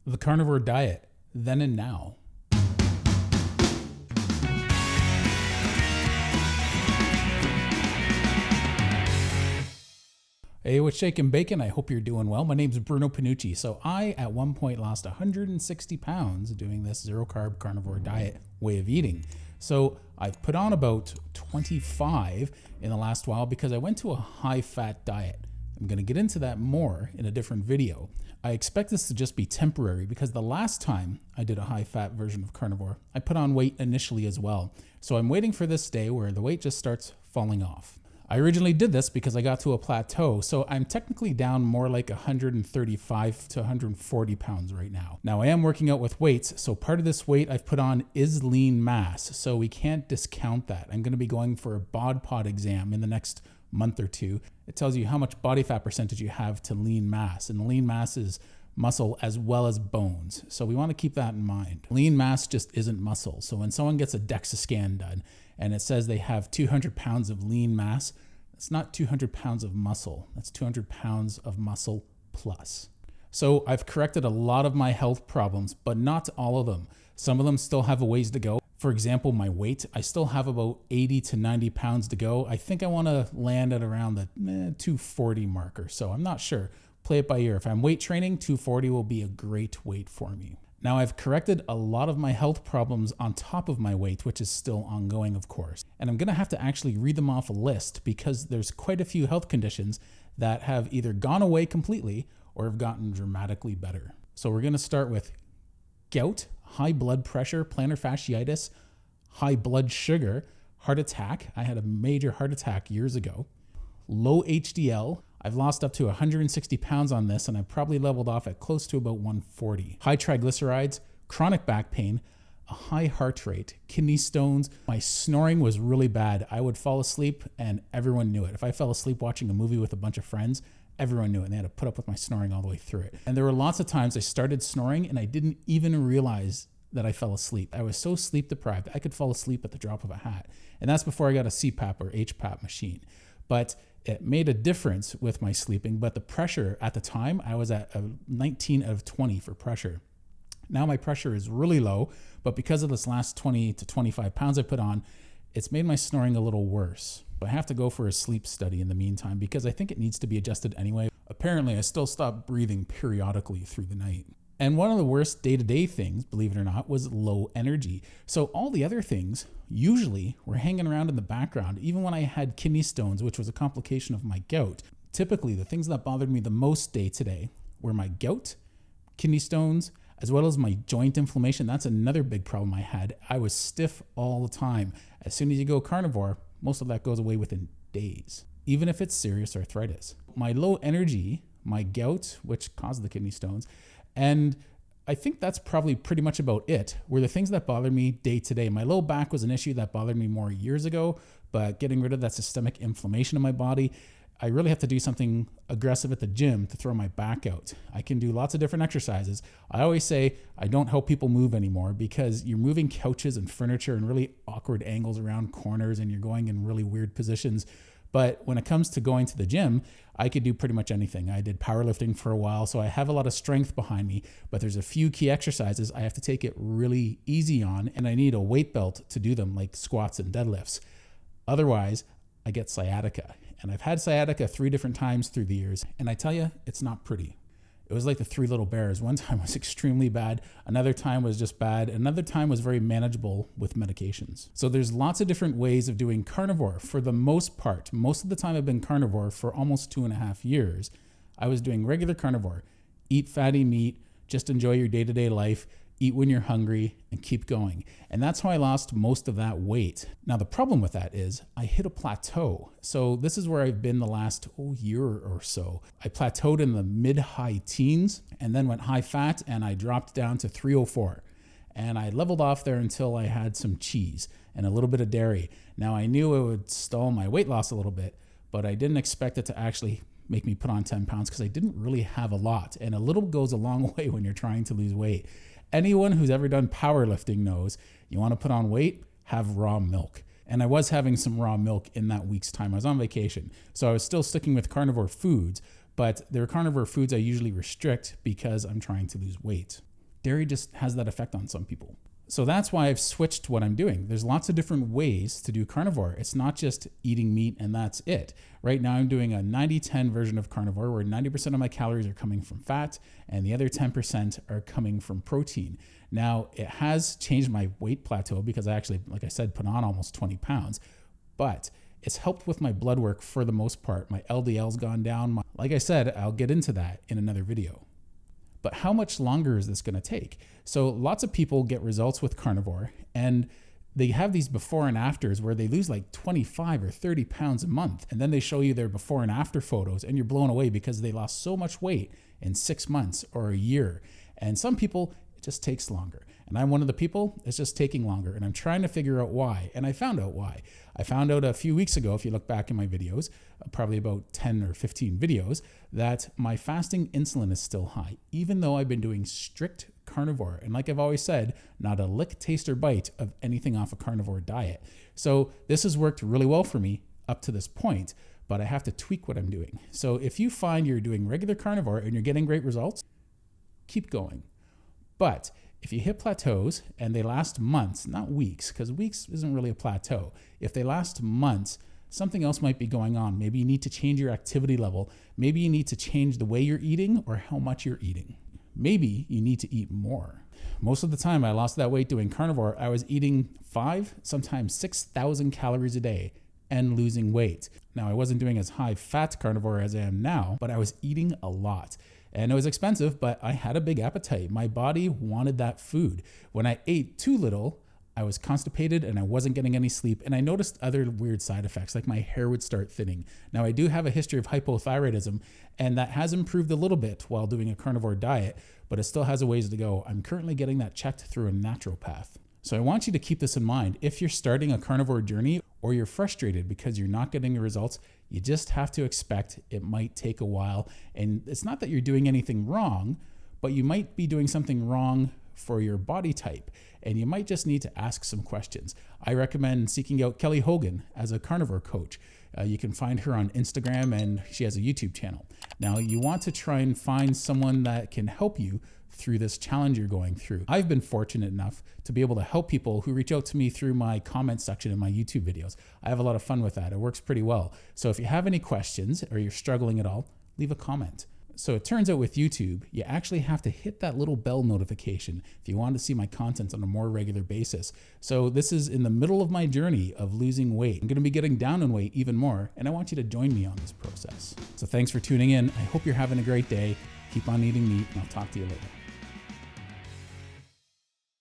The Carnivore Diet, Then and Now. Hey, what's shaking bacon? I hope you're doing well. My name's Bruno Panucci. So I, at one point, lost 160 pounds doing this zero-carb carnivore diet way of eating. So I've put on about 25 in the last while because I went to a high-fat diet. I'm going to get into that more in a different video. I expect this to just be temporary because the last time I did a high-fat version of carnivore, I put on weight initially as well. So I'm waiting for this day where the weight just starts falling off. I originally did this because I got to a plateau, so I'm technically down more like 135 to 140 pounds right now. Now I am working out with weights, so part of this weight I've put on is lean mass, so we can't discount that. I'm going to be going for a BOD/POD exam in the next month or two. It tells you how much body fat percentage you have to lean mass, and the lean mass is muscle as well as bones. So we want to keep that in mind. Lean mass just isn't muscle. So when someone gets a DEXA scan done and it says they have 200 pounds of lean mass, it's not 200 pounds of muscle. That's 200 pounds of muscle plus. So I've corrected a lot of my health problems, but not all of them. Some of them still have a ways to go. For example, my weight, I still have about 80 to 90 pounds to go. I think I want to land at around the 240 marker. So I'm not sure. Play it by ear. If I'm weight training, 240 will be a great weight for me. Now I've corrected a lot of my health problems on top of my weight, which is still ongoing, of course. And I'm going to have to actually read them off a list because there's quite a few health conditions that have either gone away completely or have gotten dramatically better. So we're going to start with gout, high blood pressure, plantar fasciitis, high blood sugar, heart attack. I had a major heart attack years ago. Low HDL. I've lost up to 160 pounds on this, and I've probably leveled off at close to about 140. High triglycerides, chronic back pain, a high heart rate, kidney stones. My snoring was really bad. I would fall asleep and everyone knew it. If I fell asleep watching a movie with a bunch of friends, everyone knew it, and they had to put up with my snoring all the way through it. And there were lots of times I started snoring and I didn't even realize that I fell asleep. I was so sleep deprived, I could fall asleep at the drop of a hat. And that's before I got a CPAP or HPAP machine. But it made a difference with my sleeping, but the pressure at the time, I was at a 19 out of 20 for pressure. Now my pressure is really low, but because of this last 20 to 25 pounds I put on, it's made my snoring a little worse. I have to go for a sleep study in the meantime because I think it needs to be adjusted anyway. Apparently, I still stop breathing periodically through the night. And one of the worst day-to-day things, believe it or not, was low energy. So all the other things usually were hanging around in the background, even when I had kidney stones, which was a complication of my gout. Typically, the things that bothered me the most day-to-day were my gout, kidney stones, as well as my joint inflammation. That's another big problem I had. I was stiff all the time. As soon as you go carnivore, most of that goes away within days, even if it's serious arthritis. My low energy, my gout, which caused the kidney stones, and I think that's probably pretty much about it, were the things that bothered me day to day. My low back was an issue that bothered me more years ago, but getting rid of that systemic inflammation in my body, I really have to do something aggressive at the gym to throw my back out. I can do lots of different exercises. I always say I don't help people move anymore because you're moving couches and furniture in really awkward angles around corners and you're going in really weird positions. But when it comes to going to the gym, I could do pretty much anything. I did powerlifting for a while, so I have a lot of strength behind me, but there's a few key exercises I have to take it really easy on, and I need a weight belt to do them, like squats and deadlifts. Otherwise, I get sciatica. And I've had sciatica 3 different times through the years, and I tell you, it's not pretty. It was like the 3 little bears. One time was extremely bad. Another time was just bad. Another time was very manageable with medications. So there's lots of different ways of doing carnivore. For the most part, most of the time I've been carnivore for almost 2.5 years. I was doing regular carnivore. Eat fatty meat, just enjoy your day-to-day life, eat when you're hungry, and keep going. And that's how I lost most of that weight. Now, the problem with that is I hit a plateau. So this is where I've been the last year or so. I plateaued in the mid-high teens and then went high fat and I dropped down to 304. And I leveled off there until I had some cheese and a little bit of dairy. Now, I knew it would stall my weight loss a little bit, but I didn't expect it to actually make me put on 10 pounds because I didn't really have a lot. And a little goes a long way when you're trying to lose weight. Anyone who's ever done powerlifting knows you want to put on weight, have raw milk. And I was having some raw milk in that week's time. I was on vacation, so I was still sticking with carnivore foods, but there are carnivore foods I usually restrict because I'm trying to lose weight. Dairy just has that effect on some people. So that's why I've switched what I'm doing. There's lots of different ways to do carnivore. It's not just eating meat and that's it. Right now I'm doing a 90-10 version of carnivore where 90% of my calories are coming from fat and the other 10% are coming from protein. Now it has changed my weight plateau because I actually, like I said, put on almost 20 pounds, but it's helped with my blood work for the most part. My LDL's gone down. Like I said, I'll get into that in another video. But how much longer is this going to take? So lots of people get results with carnivore and they have these before and afters where they lose like 25 or 30 pounds a month. And then they show you their before and after photos and you're blown away because they lost so much weight in 6 months or a year. And some people, it just takes longer. And I'm one of the people, it's just taking longer. And I'm trying to figure out why. And I found out why. I found out a few weeks ago, if you look back in my videos, probably about 10 or 15 videos, that my fasting insulin is still high, even though I've been doing strict carnivore. And like I've always said, not a lick, taste, or bite of anything off a carnivore diet. So this has worked really well for me up to this point, but I have to tweak what I'm doing. So if you find you're doing regular carnivore and you're getting great results, keep going. But if you hit plateaus and they last months, not weeks, because weeks isn't really a plateau. If they last months, something else might be going on. Maybe you need to change your activity level. Maybe you need to change the way you're eating or how much you're eating. Maybe you need to eat more. Most of the time I lost that weight doing carnivore, I was eating 5, sometimes 6,000 calories a day and losing weight. Now I wasn't doing as high fat carnivore as I am now, but I was eating a lot. And it was expensive, but I had a big appetite. My body wanted that food. When I ate too little, I was constipated and I wasn't getting any sleep. And I noticed other weird side effects, like my hair would start thinning. Now I do have a history of hypothyroidism, and that has improved a little bit while doing a carnivore diet, but it still has a ways to go. I'm currently getting that checked through a naturopath. So I want you to keep this in mind. If you're starting a carnivore journey or you're frustrated because you're not getting the results, you just have to expect it might take a while. And it's not that you're doing anything wrong, but you might be doing something wrong for your body type. And you might just need to ask some questions. I recommend seeking out Kelly Hogan as a carnivore coach. You can find her on Instagram and she has a YouTube channel. Now you want to try and find someone that can help you through this challenge you're going through. I've been fortunate enough to be able to help people who reach out to me through my comment section in my YouTube videos. I have a lot of fun with that. It works pretty well. So if you have any questions or you're struggling at all, leave a comment. So it turns out with YouTube, you actually have to hit that little bell notification if you want to see my content on a more regular basis. So this is in the middle of my journey of losing weight. I'm going to be getting down in weight even more, and I want you to join me on this process. So thanks for tuning in. I hope you're having a great day. Keep on eating meat, and I'll talk to you later.